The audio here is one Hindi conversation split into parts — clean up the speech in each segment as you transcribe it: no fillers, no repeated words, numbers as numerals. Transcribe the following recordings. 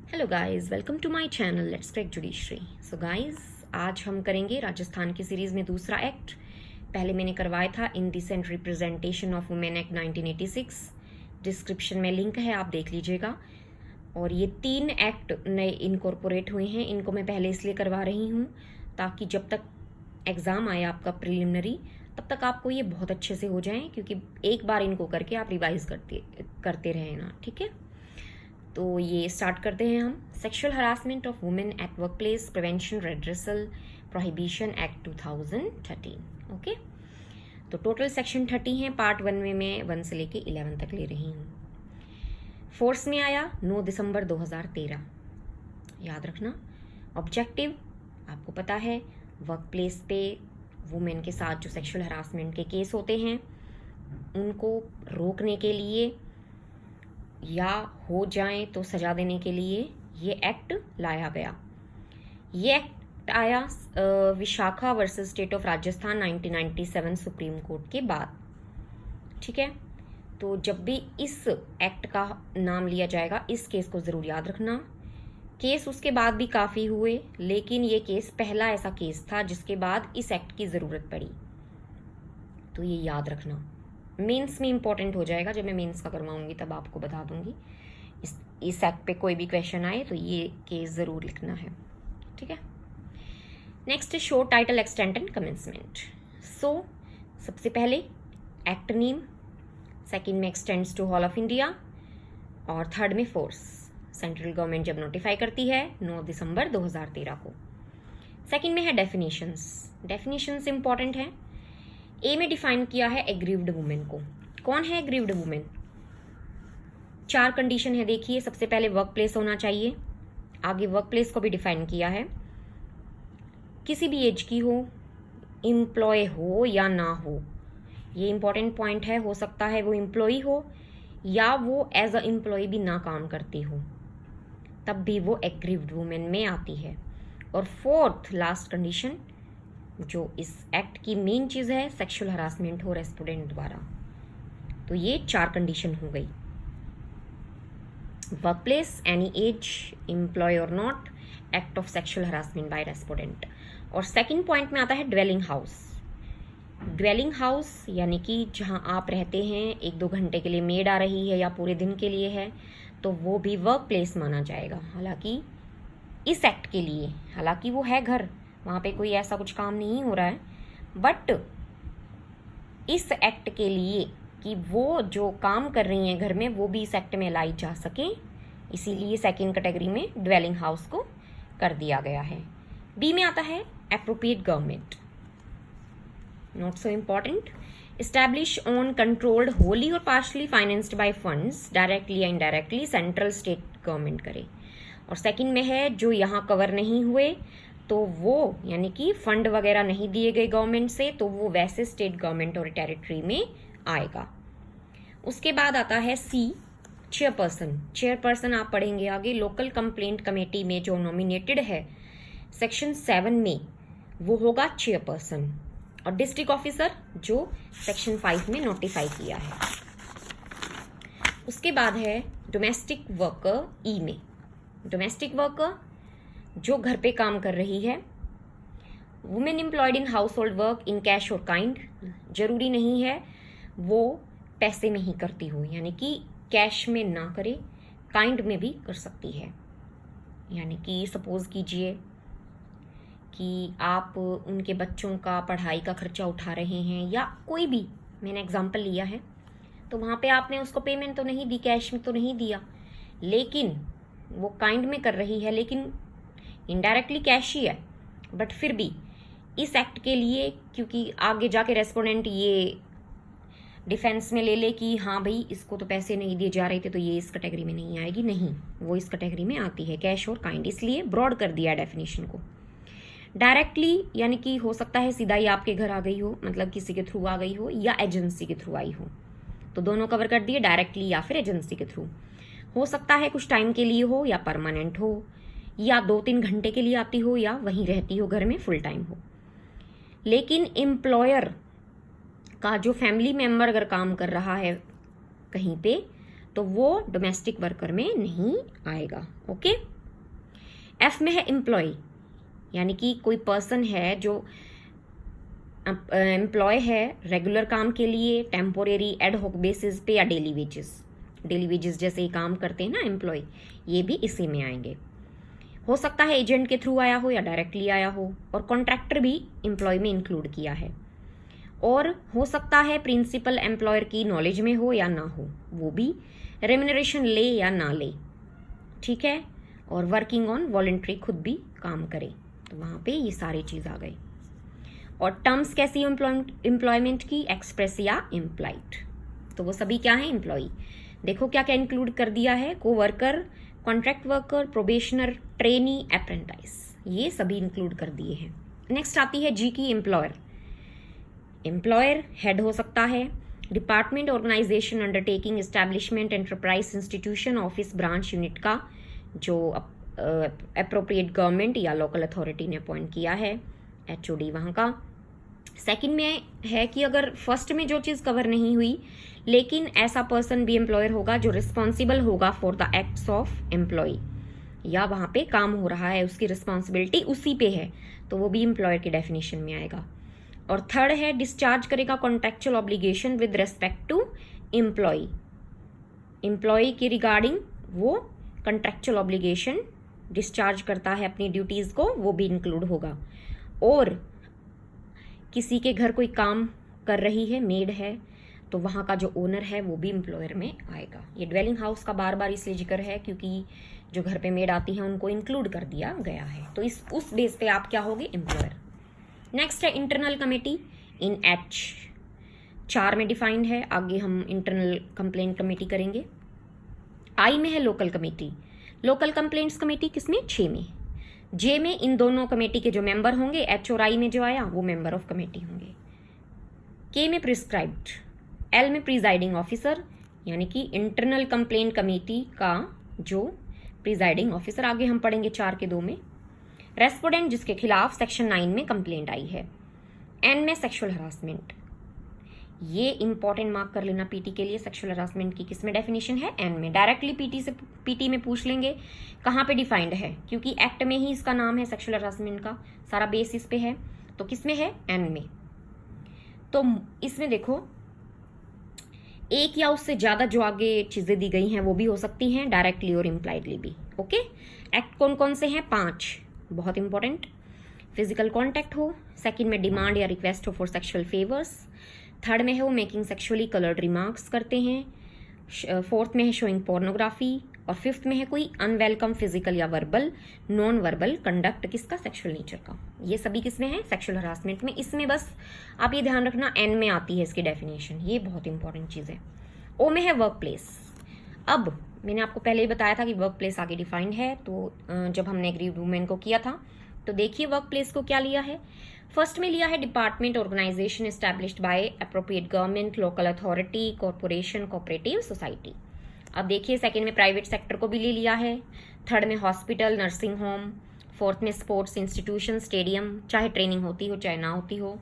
Hello guys, welcome to my channel let's crack judiciary. So guys, आज हम करेंगे राजस्थान की सीरीज में दूसरा एक्ट। पहले मैंने करवाया था indecent representation of women act 1986। Description में लिंक है, आप देख लीजिएगा। और ये 3 एक्ट नए इनकॉर्पोरेट हुए हैं। इनको मैं पहले इसलिए करवा रही हूँ ताकि जब तक एग्ज़ाम आए आपका प्रिलिमिनरी, तब तक आपको ये बहुत अच्छे से हो जाएं, क्योंकि एक बार इनको करके आप रिवाइज करते रहें ना। ठीक है, तो ये स्टार्ट करते हैं हम। Sexual harassment of women at work place prevention redressal prohibition act 2013। Okay, तो टोटल सेक्शन 30 हैं। पार्ट 1 में मैं 1 से लेके 11 तक ले रही हूँ। फोर्स में आया 9 दिसंबर 2013, याद रखना। ऑब्जेक्टिव आपको पता है, वर्क प्लेस पे वुमेन के साथ जो सेक्सुअल हरासमेंट के केस होते हैं उनको रोकने के लिए या हो जाएं तो सजा देने के लिए ये एक्ट लाया गया। ये एक्ट आया Vishakha versus state of Rajasthan 1997 supreme court के बाद। ठीक है, तो जब भी इस एक्ट का नाम लिया जाएगा, इस केस को ज़रूर याद रखना। केस उसके बाद भी काफ़ी हुए, लेकिन ये केस पहला ऐसा केस था जिसके बाद इस एक्ट की ज़रूरत पड़ी, तो ये याद रखना। मेंस में इंपॉर्टेंट हो जाएगा, जब मैं मेंस का करवाऊंगी तब आपको बता दूंगी। इस एक्ट पे कोई भी क्वेश्चन आए तो ये केस ज़रूर लिखना है। ठीक है, नेक्स्ट शो title extent and commencement. So सबसे पहले एक्ट नेम, सेकंड में extends to all of India, और थर्ड में फोर्स। सेंट्रल गवर्नमेंट जब नोटिफाई करती है 9 दिसंबर 2013 को। सेकंड में है डेफिनेशंस। डेफिनेशंस इंपॉर्टेंट है। ए में डिफाइन किया है एग्रीव्ड वुमेन को। कौन है एग्रीव्ड वुमेन? 4 कंडीशन है, देखिए। सबसे पहले वर्क प्लेस होना चाहिए। आगे वर्क प्लेस को भी डिफाइन किया है, किसी भी एज की हो, एम्प्लॉय हो या ना हो। ये इंपॉर्टेंट पॉइंट है। हो सकता है वो एम्प्लॉय हो या वो एज अ एम्प्लॉय भी ना काम करती हो, तब भी वो एग्रीव्ड वुमेन में आती है। और फोर्थ लास्ट कंडीशन, जो इस एक्ट की मेन चीज़ है, सेक्सुअल हरासमेंट हो रेस्पोंडेंट द्वारा। तो ये 4 कंडीशन हो गई। Work place, any age, employ और not, act of sexual harassment by respondent. और सेकंड पॉइंट में आता है ड्वेलिंग हाउस। ड्वेलिंग हाउस यानी कि जहां आप रहते हैं, 1-2 घंटे के लिए मेड आ रही है या पूरे दिन के लिए है, तो वो भी वर्क प्लेस माना जाएगा। हालांकि इस एक्ट के लिए, हालांकि वो है घर, वहाँ पे कोई ऐसा कुछ काम नहीं हो रहा है, बट इस एक्ट के लिए कि वो जो काम कर रही हैं घर में, वो भी इस एक्ट में लाई जा सके, इसीलिए सेकंड कैटेगरी में ड्वेलिंग हाउस को कर दिया गया है। बी में आता है appropriate government, not so important. Establish on controlled wholly और partially financed by funds directly या इनडायरेक्टली, सेंट्रल स्टेट गवर्नमेंट करे। और सेकंड में है जो यहाँ कवर नहीं हुए, तो वो यानी कि फंड वगैरह नहीं दिए गए गवर्नमेंट से, तो वो वैसे स्टेट गवर्नमेंट और टेरिटरी में आएगा। उसके बाद आता है सी, चेयरपर्सन। चेयरपर्सन आप पढ़ेंगे आगे। लोकल कंप्लेंट कमेटी में जो नॉमिनेटेड है सेक्शन 7 में, वो होगा चेयरपर्सन। और डिस्ट्रिक्ट ऑफिसर जो सेक्शन 5 में नोटिफाई किया है। उसके बाद है डोमेस्टिक वर्कर। ई में डोमेस्टिक वर्कर जो घर पे काम कर रही है। Women employed in house hold work in cash और काइंड, जरूरी नहीं है वो पैसे में ही करती हो, यानी कि कैश में ना करे, काइंड में भी कर सकती है। यानी कि सपोज कीजिए कि आप उनके बच्चों का पढ़ाई का खर्चा उठा रहे हैं, या कोई भी, मैंने एग्जांपल लिया है, तो वहाँ पे आपने उसको पेमेंट तो नहीं दी, कैश में तो नहीं दिया, लेकिन वो काइंड में कर रही है, लेकिन इनडायरेक्टली कैश ही है, बट फिर भी इस एक्ट के लिए, क्योंकि आगे जाके रेस्पोंडेंट ये डिफेंस में ले ले कि हाँ भाई इसको तो पैसे नहीं दिए जा रहे थे, तो ये इस कैटेगरी में नहीं आएगी, नहीं, वो इस कैटेगरी में आती है, कैश और काइंड। इसलिए ब्रॉड कर दिया डेफिनेशन को। डायरेक्टली यानी कि हो सकता है सीधा ही आपके घर आ गई हो, मतलब किसी के थ्रू आ गई हो, या एजेंसी के थ्रू आई हो, तो दोनों कवर कर दिए, डायरेक्टली या फिर एजेंसी के थ्रू। हो सकता है कुछ टाइम के लिए हो, या परमानेंट हो, या 2-3 घंटे के लिए आती हो, या वहीं रहती हो घर में फुल टाइम हो। लेकिन एम्प्लॉयर का जो फैमिली मेंबर अगर काम कर रहा है कहीं पे, तो वो डोमेस्टिक वर्कर में नहीं आएगा। ओके। एफ में है एम्प्लॉय, यानी कि कोई पर्सन है जो एम्प्लॉय है रेगुलर काम के लिए, टेम्पोरेरी, एड हॉक बेसिस पे या डेली वेजेस जैसे ही काम करते हैं ना एम्प्लॉय, ये भी इसी में आएंगे। हो सकता है एजेंट के थ्रू आया हो या डायरेक्टली आया हो, और कॉन्ट्रैक्टर भी एम्प्लॉय में इंक्लूड किया है। और हो सकता है प्रिंसिपल एम्प्लॉयर की नॉलेज में हो या ना हो, वो भी रेम्यूनरेशन ले या ना ले, ठीक है। और वर्किंग ऑन वॉलंटरी, खुद भी काम करे, तो वहाँ पे ये सारी चीज़ आ गई। और टर्म्स कैसी एम्प्लॉयमेंट की, एक्सप्रेस या इम्प्लाइड, तो वो सभी क्या है, एम्प्लॉई। देखो क्या क्या इंक्लूड कर दिया है, को worker, contract worker, probationer, trainee, apprentice, ये सभी इंक्लूड कर दिए हैं। नेक्स्ट आती है जी की एम्प्लॉयर। एम्प्लॉयर हेड हो सकता है, department, organisation, undertaking, establishment, enterprise, institution, office, branch, unit का जो अप्रोप्रिएट गवर्नमेंट या लोकल अथॉरिटी ने अपॉइंट किया है, एचओडी वहाँ का। सेकंड में है कि अगर फर्स्ट में जो चीज़ कवर नहीं हुई, लेकिन ऐसा पर्सन भी एम्प्लॉयर होगा जो रिस्पॉन्सिबल होगा for the acts of employee, या वहाँ पे काम हो रहा है, उसकी रिस्पॉन्सिबिलिटी उसी पे है, तो वो भी एम्प्लॉयर की डेफिनेशन में आएगा। और थर्ड है डिस्चार्ज करेगा contractual obligation with respect to employee, employee के रिगार्डिंग वो कॉन्ट्रैक्चुअल ऑब्लिगेशन डिस्चार्ज करता है अपनी ड्यूटीज़ को, वो भी इंक्लूड होगा। और किसी के घर कोई काम कर रही है, मेड है, तो वहाँ का जो ओनर है वो भी एम्प्लॉयर में आएगा। ये ड्वेलिंग हाउस का बार बार इसलिए जिक्र है क्योंकि जो घर पे मेड आती है उनको इंक्लूड कर दिया गया है, तो उस बेस पे आप क्या होगे, एम्प्लॉयर। नेक्स्ट है इंटरनल कमेटी इन एच 4 में डिफाइंड है, आगे हम इंटरनल कंप्लेंट कमेटी करेंगे। आई में है local committee, local complaints committee किसमें, 6 में। जे में इन दोनों कमेटी के जो मेंबर होंगे, एच और आई में जो आया वो मेंबर ऑफ कमेटी होंगे। के में प्रिस्क्राइब्ड, एल में प्रिजाइडिंग ऑफिसर, यानी कि इंटरनल कंप्लेंट कमेटी का जो प्रिजाइडिंग ऑफिसर, आगे हम पढ़ेंगे 4 के 2 में। रेस्पोंडेंट जिसके खिलाफ सेक्शन 9 में कंप्लेंट आई है। एन में सेक्सुअल हरासमेंट, ये इंपॉर्टेंट मार्क कर लेना पीटी के लिए, सेक्सुअल हरासमेंट की किसमें डेफिनेशन है, एन में। डायरेक्टली पीटी में पूछ लेंगे कहाँ पे डिफाइंड है, क्योंकि एक्ट में ही इसका नाम है सेक्सुअल हरासमेंट का, सारा बेस इस पे है, तो किसमें है, एन में। तो इसमें देखो एक या उससे ज्यादा जो आगे चीजें दी गई हैं वो भी हो सकती हैं, डायरेक्टली और इम्प्लाइडली भी। ओके, एक्ट कौन कौन से हैं, 5, बहुत इंपॉर्टेंट। फिजिकल कॉन्टैक्ट हो, सेकंड में डिमांड या रिक्वेस्ट हो फॉर सेक्सुअल फेवर्स, थर्ड में है वो मेकिंग सेक्सुअली कलर्ड रिमार्क्स करते हैं, फोर्थ में है शोइंग पोर्नोग्राफी, और फिफ्थ में है कोई अनवेलकम फिजिकल या वर्बल, नॉन वर्बल कंडक्ट किसका, सेक्सुअल नेचर का। ये सभी किसमें है, सेक्सुअल हरासमेंट में। इसमें बस आप ये ध्यान रखना एन में आती है इसकी डेफिनेशन, ये बहुत इंपॉर्टेंट चीज़ है। ओ में है वर्क प्लेस। अब मैंने आपको पहले ही बताया था कि वर्क प्लेस आगे डिफाइंड है, तो जब हमने एग्रीड वुमेन को किया था, तो देखिए वर्क प्लेस को क्या लिया है। फर्स्ट में लिया है department, organisation established by appropriate government, local authority, corporation, cooperative society. अब देखिए सेकंड में प्राइवेट सेक्टर को भी ले लिया है, थर्ड में हॉस्पिटल, नर्सिंग होम, फोर्थ में स्पोर्ट्स इंस्टीट्यूशन, स्टेडियम, चाहे ट्रेनिंग होती हो चाहे ना होती हो।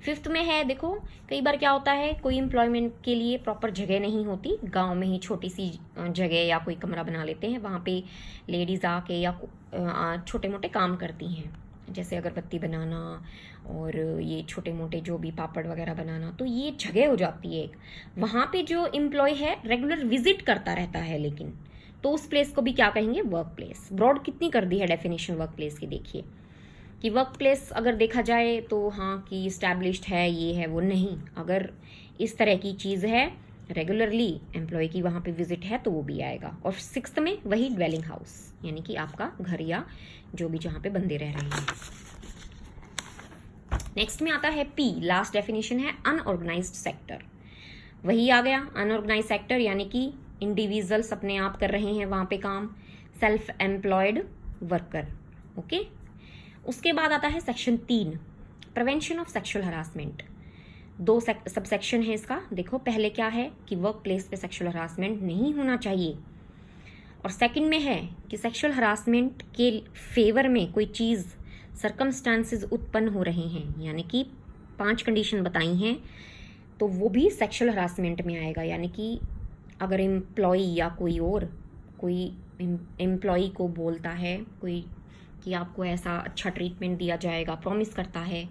फिफ्थ में है, देखो कई बार क्या होता है, कोई एम्प्लॉयमेंट के लिए प्रॉपर जगह नहीं होती, गांव में ही छोटी सी जगह या कोई कमरा बना लेते हैं, वहाँ पे लेडीज आके या छोटे मोटे काम करती हैं, जैसे अगरबत्ती बनाना और ये छोटे मोटे जो भी पापड़ वगैरह बनाना, तो ये जगह हो जाती है एक। वहाँ पे जो एम्प्लॉय है रेगुलर विजिट करता रहता है, लेकिन तो उस प्लेस को भी क्या कहेंगे, वर्क प्लेस। ब्रॉड कितनी कर दी है डेफिनेशन वर्क प्लेस की, देखिए कि वर्क प्लेस अगर देखा जाए तो हाँ कि इस्टेब्लिश्ड है, ये है वो नहीं, अगर इस तरह की चीज़ है रेगुलरली एम्प्लॉय की वहाँ पे विजिट है तो वो भी आएगा। और सिक्स्थ में वही ड्वेलिंग हाउस, यानी कि आपका घर या जो भी जहाँ पे बंदे रह रहे हैं। नेक्स्ट में आता है पी, लास्ट डेफिनेशन है अनऑर्गेनाइज्ड सेक्टर। वही आ गया अनऑर्गेनाइज्ड सेक्टर, यानी कि इंडिविजुअल्स अपने आप कर रहे हैं वहाँ पे काम, सेल्फ एम्प्लॉयड वर्कर। ओके, उसके बाद आता है section 3, prevention of sexual harassment. 2 sub section है इसका। देखो पहले क्या है कि वर्क प्लेस पे सेक्सुअल हरासमेंट नहीं होना चाहिए, और सेकंड में है कि सेक्सुअल हरासमेंट के फेवर में कोई चीज़ सर्कमस्टांसेस उत्पन्न हो रहे हैं, यानी कि 5 कंडीशन बताई हैं, तो वो भी सेक्सुअल हरासमेंट में आएगा। यानी कि अगर एम्प्लॉई या कोई और कोई एम्प्लॉई को बोलता है कोई कि आपको ऐसा अच्छा ट्रीटमेंट दिया जाएगा, प्रॉमिस करता है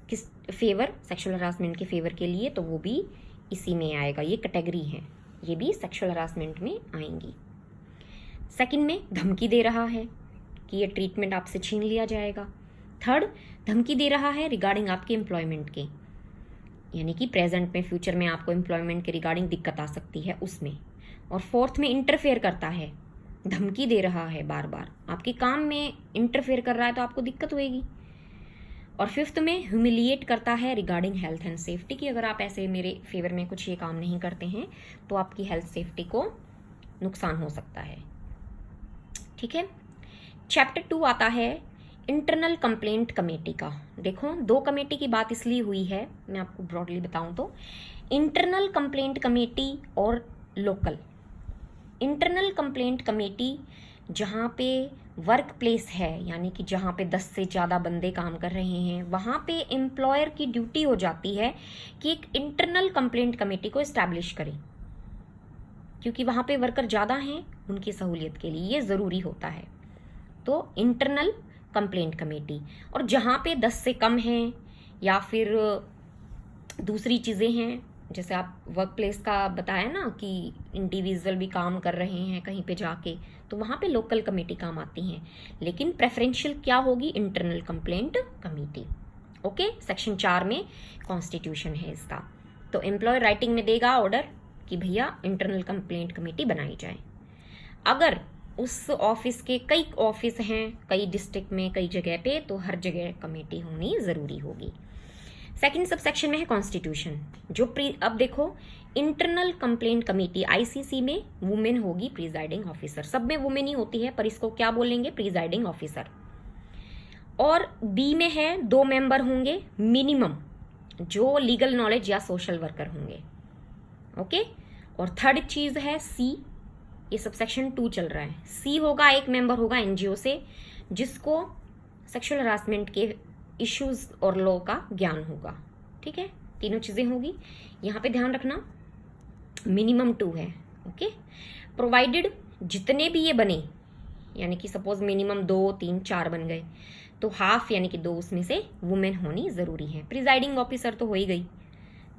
किस फेवर, सेक्सुअल हरासमेंट के फेवर के लिए, तो वो भी इसी में आएगा। ये कैटेगरी है, ये भी सेक्सुअल हरासमेंट में आएंगी। सेकंड में धमकी दे रहा है कि ये ट्रीटमेंट आपसे छीन लिया जाएगा। थर्ड, धमकी दे रहा है रिगार्डिंग आपके एम्प्लॉयमेंट के, यानी कि प्रेजेंट में फ्यूचर में आपको एम्प्लॉयमेंट के रिगार्डिंग दिक्कत आ सकती है उसमें। और फोर्थ में इंटरफेयर करता है, धमकी दे रहा है, बार बार आपके काम में इंटरफेयर कर रहा है तो आपको दिक्कत होएगी। और फिफ्थ में ह्यूमिलिएट करता है रिगार्डिंग हेल्थ एंड सेफ्टी की अगर आप ऐसे मेरे फेवर में कुछ ये काम नहीं करते हैं तो आपकी हेल्थ सेफ्टी को नुकसान हो सकता है। ठीक है। चैप्टर 2 आता है इंटरनल कंप्लेंट कमेटी का। देखो, 2 कमेटी की बात इसलिए हुई है, मैं आपको ब्रॉडली बताऊं तो इंटरनल कंप्लेंट कमेटी और लोकल। इंटरनल कंप्लेंट कमेटी जहाँ पे वर्क प्लेस है, यानी कि जहाँ पे 10 से ज़्यादा बंदे काम कर रहे हैं, वहाँ पे एम्प्लॉयर की ड्यूटी हो जाती है कि एक इंटरनल कंप्लेंट कमेटी को इस्टेब्लिश करें, क्योंकि वहाँ पे वर्कर ज़्यादा हैं, उनकी सहूलियत के लिए ये ज़रूरी होता है। तो इंटरनल कंप्लेंट कमेटी। और जहाँ पे 10 से कम हैं या फिर दूसरी चीज़ें हैं, जैसे आप वर्क प्लेस का बताया ना कि इंडिविजुअल भी काम कर रहे हैं कहीं पे जाके, तो वहाँ पे लोकल कमेटी काम आती हैं। लेकिन प्रेफरेंशियल क्या होगी? Internal complaint committee. Okay. Section 4 में कॉन्स्टिट्यूशन है इसका। तो एम्प्लॉयर राइटिंग में देगा ऑर्डर कि भैया इंटरनल कंप्लेंट कमेटी बनाई जाए। अगर उस ऑफिस के कई ऑफिस हैं, कई डिस्ट्रिक्ट में, कई जगह पे, तो हर जगह कमेटी होनी ज़रूरी होगी। सेकंड सबसेक्शन में है कॉन्स्टिट्यूशन, जो अब देखो, इंटरनल कंप्लेंट कमेटी आईसीसी में वुमेन होगी प्रिजाइडिंग ऑफिसर। सब में वुमेन ही होती है, पर इसको क्या बोलेंगे? Presiding officer. और बी में है 2 मेंबर होंगे मिनिमम, जो लीगल नॉलेज या सोशल वर्कर होंगे। ओके। और थर्ड चीज है सी, ये सबसेक्शन 2 चल रहा है। सी होगा, 1 मेंबर होगा एनजीओ से जिसको सेक्सुअल हरासमेंट के इश्यूज और लॉ का ज्ञान होगा। ठीक है, तीनों चीजें होगी। यहाँ पे ध्यान रखना मिनिमम 2 है। ओके। प्रोवाइडेड जितने भी ये बने, यानी कि सपोज मिनिमम 2, 3, 4 बन गए, तो हाफ यानी कि 2 उसमें से वुमेन होनी जरूरी है। प्रिजाइडिंग ऑफिसर तो हो ही गई,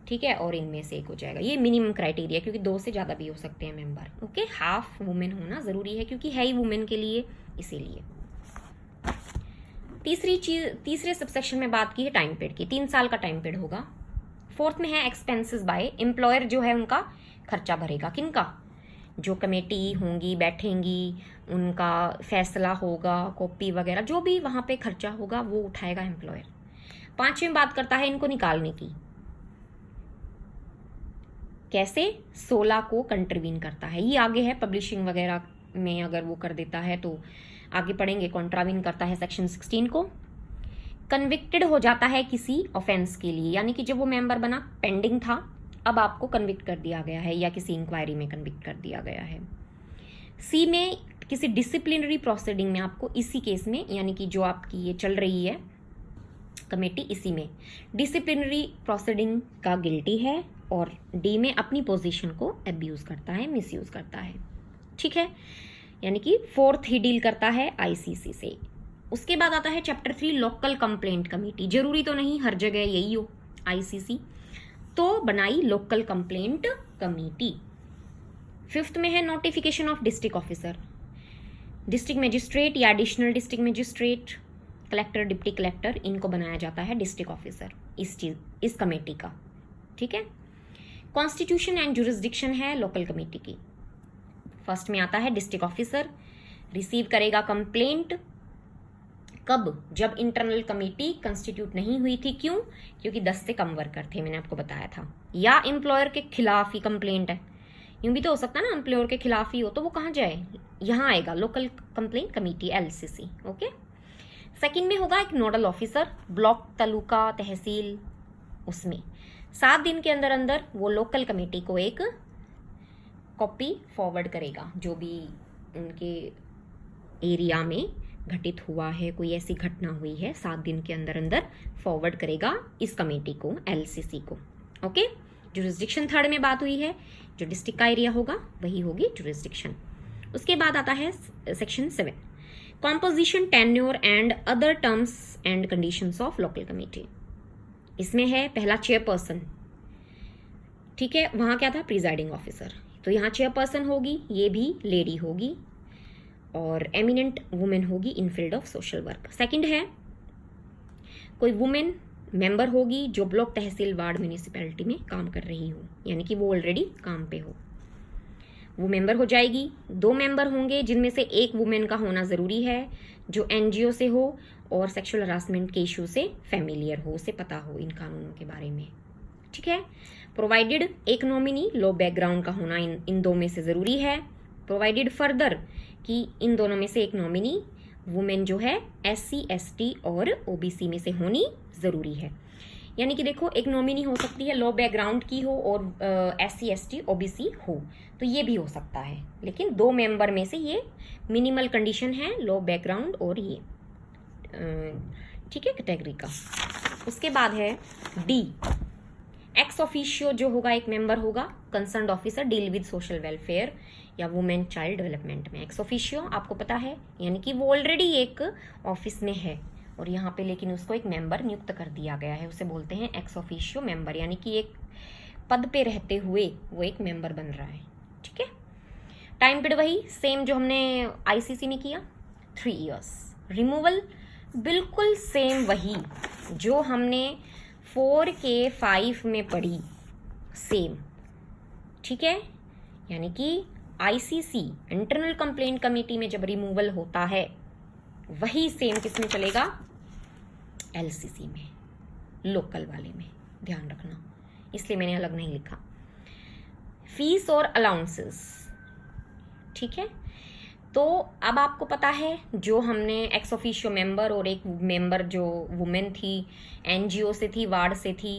ठीक है, और इनमें से एक हो जाएगा। ये मिनिमम क्राइटेरिया, क्योंकि 2 से ज्यादा भी हो सकते हैं मेंबर। ओके। हाफ वुमेन होना जरूरी है, क्योंकि है ही वुमेन के लिए, इसीलिए। तीसरे सबसेक्शन में बात की है टाइम पीरियड की। 3 साल का टाइम पीरियड होगा। फोर्थ में है एक्सपेंसेस बाय एम्प्लॉयर, जो है उनका खर्चा भरेगा। किनका? जो कमेटी होंगी, बैठेंगी, उनका फैसला होगा, कॉपी वगैरह जो भी वहां पे खर्चा होगा वो उठाएगा एम्प्लॉयर। 5वें बात करता है इनको निकालने की। कैसे? 16 को कंट्रीब्यूट करता है। ये आगे है पब्लिशिंग वगैरह में, अगर वो कर देता है तो आगे पढ़ेंगे। कॉन्ट्राविन करता है सेक्शन 16 को। कन्विक्टेड हो जाता है किसी ऑफेंस के लिए, यानी कि जब वो मेंबर बना पेंडिंग था, अब आपको कन्विक्ट कर दिया गया है या किसी इंक्वायरी में कन्विक्ट कर दिया गया है। सी में किसी डिसिप्लिनरी प्रोसीडिंग में आपको इसी केस में, यानी कि जो आपकी ये चल रही है कमेटी, इसी में डिसिप्लिनरी प्रोसीडिंग का गिल्टी है। और डी में अपनी पोजीशन को अब्यूज करता है, मिसयूज करता है। ठीक है, यानी कि फोर्थ ही डील करता है आईसीसी से। उसके बाद आता है चैप्टर 3 लोकल कंप्लेंट कमेटी। जरूरी तो नहीं हर जगह यही हो आईसीसी, तो बनाई लोकल कंप्लेंट कमेटी। 5th में है notification of district officer, district magistrate या additional district magistrate, collector, deputy collector, इनको बनाया जाता है डिस्ट्रिक्ट ऑफिसर इस कमेटी का। ठीक है। कॉन्स्टिट्यूशन एंड जुरिस्डिक्शन है लोकल कमेटी की। फर्स्ट में आता है डिस्ट्रिक्ट ऑफिसर रिसीव करेगा कंप्लेंट। कब? जब इंटरनल कमेटी कंस्टिट्यूट नहीं हुई थी। क्यों? क्योंकि 10 से कम वर्कर थे, मैंने आपको बताया था। या एम्प्लॉयर के खिलाफ ही कंप्लेंट है, यूं भी तो हो सकता है ना, एम्प्लॉयर के खिलाफ ही हो, तो वो कहाँ जाए? यहाँ आएगा local complaint committee, LCC. Okay. Second में होगा एक नोडल ऑफिसर, ब्लॉक, तालुका, तहसील, उसमें 7 दिन के अंदर अंदर वो लोकल कमेटी को एक कॉपी फॉरवर्ड करेगा, जो भी उनके एरिया में घटित हुआ है, कोई ऐसी घटना हुई है, 7 दिन के अंदर अंदर फॉरवर्ड करेगा इस कमेटी को, एलसीसी को। ओके। जुरिस्डिक्शन 3rd में बात हुई है, जो डिस्ट्रिक्ट का एरिया होगा वही होगी जुरिस्डिक्शन। उसके बाद आता है section 7, composition, tenure and other terms and conditions of local committee. इसमें है पहला चेयरपर्सन, ठीक है, वहां क्या था, प्रिजाइडिंग ऑफिसर, तो यहाँ चेयरपर्सन होगी, ये भी लेडी होगी, और एमिनेंट वुमेन होगी in field of social work. Second है कोई वुमेन मेंबर होगी जो ब्लॉक, तहसील, वार्ड, म्यूनिसिपैलिटी में काम कर रही हो, यानी कि वो ऑलरेडी काम पे हो, वो मेंबर हो जाएगी। 2 मेंबर होंगे जिनमें से एक वुमेन का होना ज़रूरी है जो एनजीओ से हो और सेक्सुअल हरासमेंट के इशू से फैमिलियर हो, उसे पता हो इन कानूनों के बारे में, ठीक है। प्रोवाइडेड एक नॉमिनी लो बैकग्राउंड का होना इन 2 में से ज़रूरी है। प्रोवाइडेड फर्दर कि इन दोनों में से एक नॉमिनी वुमेन जो है SC ST और OBC में से होनी ज़रूरी है। यानी कि देखो, एक नॉमिनी हो सकती है लो बैकग्राउंड की हो और SC ST OBC हो, तो ये भी हो सकता है, लेकिन 2 मेंबर में से ये मिनिमल कंडीशन है, लो बैकग्राउंड और ये, ठीक है, कैटेगरी का। उसके बाद है D, एक्स ऑफिशियो जो होगा एक मेंबर होगा, concerned officer deal with social welfare या वुमेन चाइल्ड डेवलपमेंट में। एक्स ऑफिशियो आपको पता है, यानी कि वो ऑलरेडी एक ऑफिस में है और यहाँ पे लेकिन उसको एक मेंबर नियुक्त कर दिया गया है, उसे बोलते हैं एक्स ऑफिशियो मेंबर, यानी कि एक पद पे रहते हुए वो एक मेंबर बन रहा है, ठीक है। टाइम पीरियड वही सेम जो हमने ICC में किया, 3 इयर्स। रिमूवल बिल्कुल सेम वही जो हमने 4K5 में पढ़ी, सेम, ठीक है। यानी कि ICC इंटरनल कंप्लेंट कमेटी में जब रिमूवल होता है वही सेम किस में चलेगा, LCC में, लोकल वाले में, ध्यान रखना, इसलिए मैंने अलग नहीं लिखा। फीस और अलाउंसेस, ठीक है। तो अब आपको पता है जो हमने एक्स ऑफिशियो मेंबर और एक मेंबर जो वुमेन थी, NGO से थी, वार्ड से थी,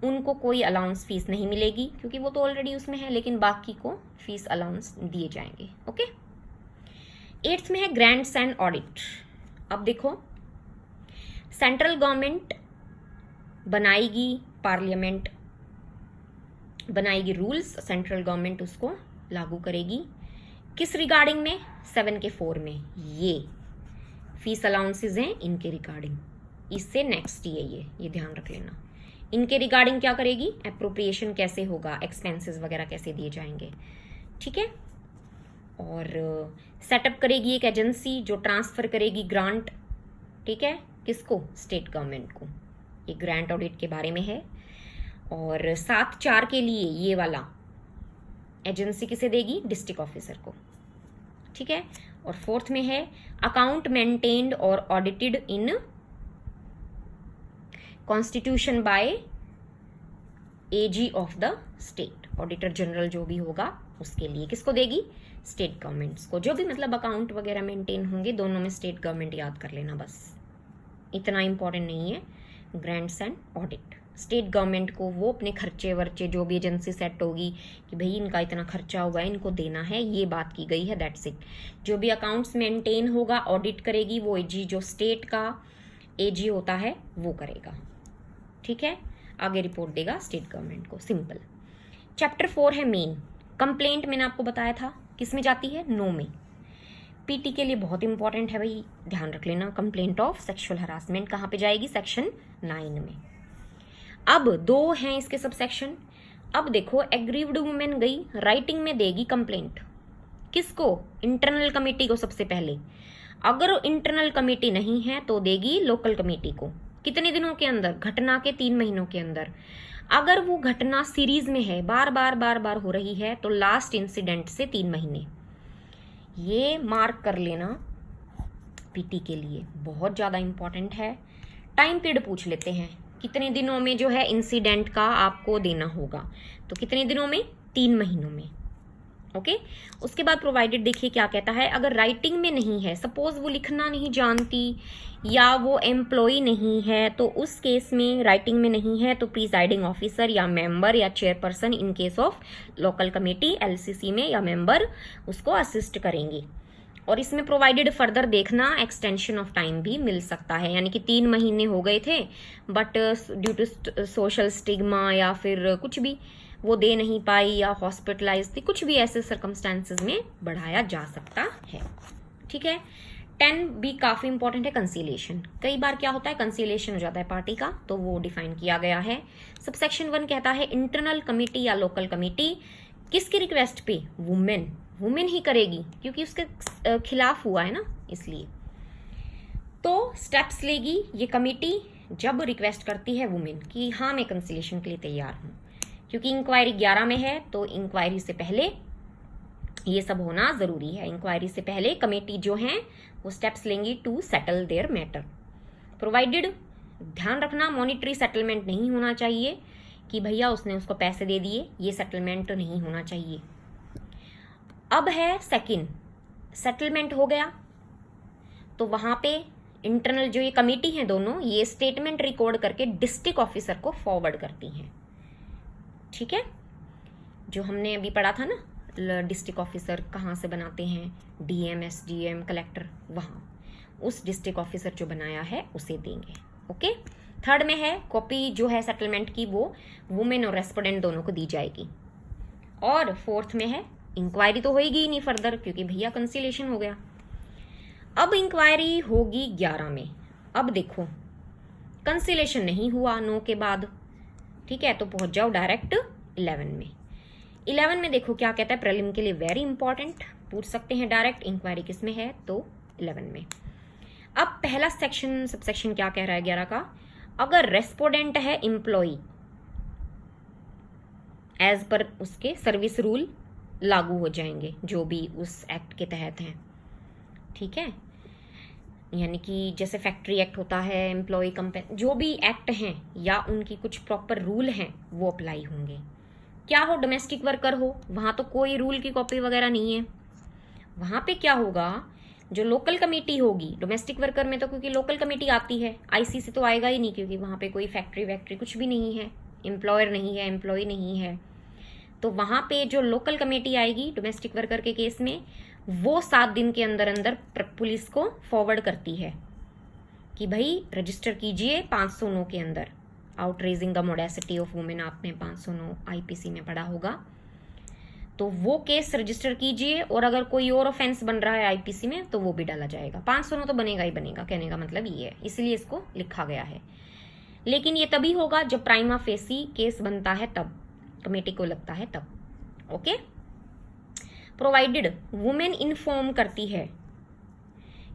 उनको कोई अलाउंस फीस नहीं मिलेगी क्योंकि वो तो ऑलरेडी उसमें है, लेकिन बाकी को फीस अलाउंस दिए जाएंगे, ओके। 8th में है ग्रांट्स एंड ऑडिट। अब देखो, सेंट्रल गवर्नमेंट बनाएगी, पार्लियामेंट बनाएगी रूल्स, सेंट्रल गवर्नमेंट उसको लागू करेगी, किस रिगार्डिंग में, 7K4 में, ये फीस अलाउंसेज हैं इनके रिगार्डिंग, इससे नेक्स्ट ये ध्यान रख लेना, इनके रिगार्डिंग क्या करेगी, एप्रोप्रिएशन कैसे होगा, एक्सपेंसेस वगैरह कैसे दिए जाएंगे, ठीक है। और सेटअप करेगी एक एजेंसी जो ट्रांसफर करेगी ग्रांट, ठीक है, किसको, स्टेट गवर्नमेंट को, ये ग्रांट ऑडिट के बारे में है। और 7/4 के लिए ये वाला एजेंसी किसे देगी, डिस्ट्रिक्ट ऑफिसर को, ठीक है। और 4th में है अकाउंट मेंटेन्ड और audited in constitution bye AG of the state, auditor general जो भी होगा उसके लिए किसको देगी, स्टेट गवर्नमेंट्स को, जो भी मतलब अकाउंट वगैरह मेंटेन होंगे दोनों में स्टेट गवर्नमेंट याद कर लेना, बस इतना इंपॉर्टेंट नहीं है। Grants and audit, state government को वो अपने खर्चे वर्चे जो भी एजेंसी सेट होगी कि भाई इनका इतना खर्चा हुआ है, इनको देना है, ये बात की गई है, दैट्स इट। जो भी अकाउंट्स मेंटेन होगा, ऑडिट करेगी वो AG, जो स्टेट का AG होता है वो करेगा, ठीक है, आगे रिपोर्ट देगा स्टेट गवर्नमेंट को, सिंपल। चैप्टर 4 है मेन कंप्लेंट, मैंने आपको बताया था किस में जाती है, नो में। PT के लिए बहुत इंपॉर्टेंट है भाई, ध्यान रख लेना, कंप्लेंट ऑफ सेक्सुअल हरासमेंट कहाँ पे जाएगी, सेक्शन 9 में। अब 2 हैं इसके सब सेक्शन। अब देखो, एग्रीव्ड वुमेन गई, राइटिंग में देगी कंप्लेंट, किसको, इंटरनल कमेटी को सबसे पहले, अगर इंटरनल कमेटी नहीं है तो देगी लोकल कमेटी को, कितने दिनों के अंदर, घटना के 3 महीनों के अंदर। अगर वो घटना सीरीज में है, बार बार हो रही है, तो लास्ट इंसिडेंट से 3 महीने, ये मार्क कर लेना, PT के लिए बहुत ज़्यादा इंपॉर्टेंट है। टाइम पीरियड पूछ लेते हैं, कितने दिनों में जो है इंसिडेंट का आपको देना होगा, तो कितने दिनों में, 3 महीनों में, ओके। उसके बाद प्रोवाइडेड देखिए क्या कहता है, अगर राइटिंग में नहीं है, सपोज वो लिखना नहीं जानती या वो एम्प्लॉय नहीं है, तो उस केस में राइटिंग में नहीं है तो प्रिजाइडिंग ऑफिसर या मेंबर या chairperson in case of local committee LCC में या मेंबर उसको असिस्ट करेंगे। और इसमें प्रोवाइडेड फर्दर देखना, एक्सटेंशन ऑफ टाइम भी मिल सकता है, यानी कि 3 महीने हो गए थे but due to social stigma या फिर कुछ भी वो दे नहीं पाई या हॉस्पिटलाइज थी, कुछ भी ऐसे सर्कमस्टांसेस में बढ़ाया जा सकता है। ठीक है। 10 भी काफी इंपॉर्टेंट है, कंसीलिएशन। कई बार क्या होता है, कंसीलिएशन हो जाता है पार्टी का, तो वो डिफाइन किया गया है। सबसेक्शन 1 कहता है इंटरनल कमेटी या लोकल कमेटी किसकी रिक्वेस्ट पे, वुमेन ही करेगी, क्योंकि उसके खिलाफ हुआ है ना, इसलिए। तो स्टेप्स लेगी ये कमेटी जब रिक्वेस्ट करती है वुमेन कि हाँ मैं कंसीलिएशन के लिए तैयार हूं, क्योंकि इंक्वायरी 11 में है, तो इंक्वायरी से पहले ये सब होना जरूरी है। इंक्वायरी से पहले कमेटी जो है वो स्टेप्स लेंगी to settle their matter, provided, ध्यान रखना मॉनिटरी सेटलमेंट नहीं होना चाहिए कि भैया उसने उसको पैसे दे दिए, ये सेटलमेंट नहीं होना चाहिए। अब है सेकंड, सेटलमेंट हो गया तो वहां पे इंटरनल जो ये कमेटी है दोनों, ये स्टेटमेंट रिकॉर्ड करके डिस्ट्रिक्ट ऑफिसर को फॉरवर्ड करती हैं। ठीक है, जो हमने अभी पढ़ा था ना, डिस्ट्रिक्ट ऑफिसर कहाँ से बनाते हैं, डीएम, एसडीएम, कलेक्टर, वहाँ उस डिस्ट्रिक्ट ऑफिसर जो बनाया है उसे देंगे। ओके। थर्ड में है कॉपी जो है सेटलमेंट की, वो वुमेन और रेस्पोंडेंट दोनों को दी जाएगी। और फोर्थ में है इंक्वायरी तो होगी ही नहीं फर्दर, क्योंकि भैया कंसीलिएशन हो गया। अब इंक्वायरी होगी 11 में। अब देखो कंसीलिएशन नहीं हुआ 9 के बाद, ठीक है, तो पहुंच जाओ डायरेक्ट 11 में। 11 में देखो क्या कहता है, प्रीलिम के लिए वेरी इंपॉर्टेंट, पूछ सकते हैं डायरेक्ट इंक्वायरी किस में है, तो 11 में। अब पहला सेक्शन सबसेक्शन क्या कह रहा है 11 का, अगर रेस्पोंडेंट है एम्प्लॉई, एज पर उसके सर्विस रूल लागू हो जाएंगे जो भी उस एक्ट के तहत हैं। ठीक है, यानी कि जैसे फैक्ट्री एक्ट होता है, एम्प्लॉय कंपनी, जो भी एक्ट हैं या उनकी कुछ प्रॉपर रूल हैं वो अप्लाई होंगे। क्या हो, डोमेस्टिक वर्कर हो, वहां तो कोई रूल की कॉपी वगैरह नहीं है। वहां पे क्या होगा, जो लोकल कमेटी होगी, डोमेस्टिक वर्कर में तो क्योंकि लोकल कमेटी आती है, आईसीसी तो आएगा ही नहीं, क्योंकि वहां पे कोई फैक्ट्री वैक्ट्री कुछ भी नहीं है, एम्प्लॉयर नहीं है, एम्प्लॉय नहीं है। तो वहां पे जो लोकल कमेटी आएगी डोमेस्टिक वर्कर के केस में, वो 7 दिन के अंदर अंदर पुलिस को फॉरवर्ड करती है कि भाई रजिस्टर कीजिए 509 के अंदर, आउटरेजिंग द मोडेसिटी ऑफ वुमेन, आपने 509 आईपीसी में पढ़ा होगा, तो वो केस रजिस्टर कीजिए। और अगर कोई और ऑफेंस बन रहा है आईपीसी में तो वो भी डाला जाएगा। 509 तो बनेगा ही बनेगा, कहने का मतलब ये है, इसलिए इसको लिखा गया है। लेकिन ये तभी होगा जब प्राइमा फेसी केस बनता है, तब कमेटी को लगता है तब। ओके। प्रोवाइडेड, वुमेन इन्फॉर्म करती है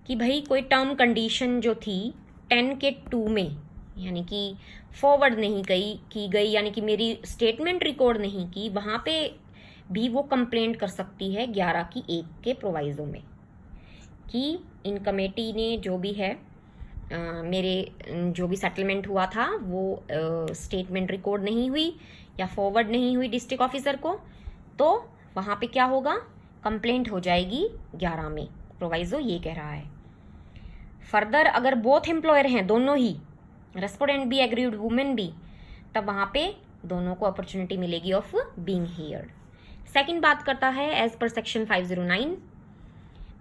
कि भाई कोई टर्म कंडीशन जो थी 10 के 2 में, यानी कि फॉरवर्ड नहीं की गई, यानी कि मेरी स्टेटमेंट रिकॉर्ड नहीं की, वहां पे भी वो कंप्लेंट कर सकती है 11 की 1 के प्रोवाइजो में कि इन कमेटी ने जो भी है मेरे जो भी सेटलमेंट हुआ था वो स्टेटमेंट रिकॉर्ड नहीं हुई या फॉरवर्ड नहीं हुई डिस्ट्रिक्ट ऑफिसर को, तो वहां पे क्या होगा, कंप्लेंट हो जाएगी 11 में। प्रोवाइजो ये कह रहा है। फर्दर अगर बोथ एम्प्लॉयर हैं, दोनों ही, रेस्पोंडेंट भी एग्रीड वुमेन भी, तब वहां पे दोनों को अपॉर्चुनिटी मिलेगी ऑफ बीइंग हियर्ड। सेकंड बात करता है as per section 509,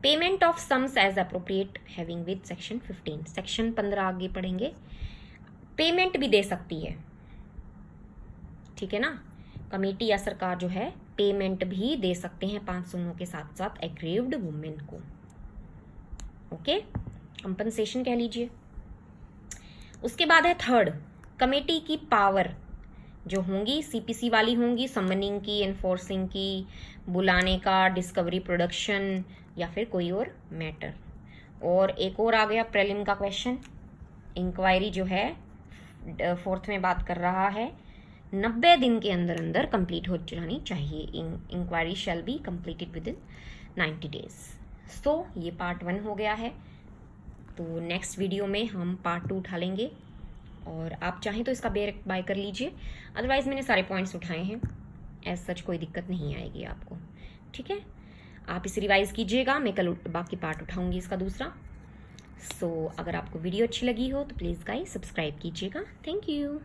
payment of sums as appropriate having with section 15। Section 15 आगे पढ़ेंगे, पेमेंट भी दे सकती है, ठीक है ना, कमेटी या सरकार जो है पेमेंट भी दे सकते हैं 509 के साथ साथ एग्रीव्ड वुमेन को। ओके, कंपनसेशन कह लीजिए। उसके बाद है थर्ड, कमेटी की पावर जो होंगी सीपीसी वाली होंगी, समनिंग की, एनफोर्सिंग की, बुलाने का, डिस्कवरी, प्रोडक्शन या फिर कोई और मैटर। और एक और आ गया प्रीलिम का क्वेश्चन, इंक्वायरी जो है 4th में बात कर रहा है 90 दिन के अंदर अंदर कंप्लीट हो जानी चाहिए। Inquiry shall be completed within 90 days. So ये पार्ट 1 हो गया है, तो नेक्स्ट वीडियो में हम पार्ट 2 उठा लेंगे। और आप चाहें तो इसका बाय कर लीजिए, अदरवाइज मैंने सारे पॉइंट्स उठाए हैं, एज सच कोई दिक्कत नहीं आएगी आपको। ठीक है, आप इसे रिवाइज कीजिएगा, मैं कल बाकी पार्ट उठाऊंगी इसका दूसरा। सो अगर आपको वीडियो अच्छी लगी हो तो प्लीज़ गाइस सब्सक्राइब कीजिएगा। Thank you.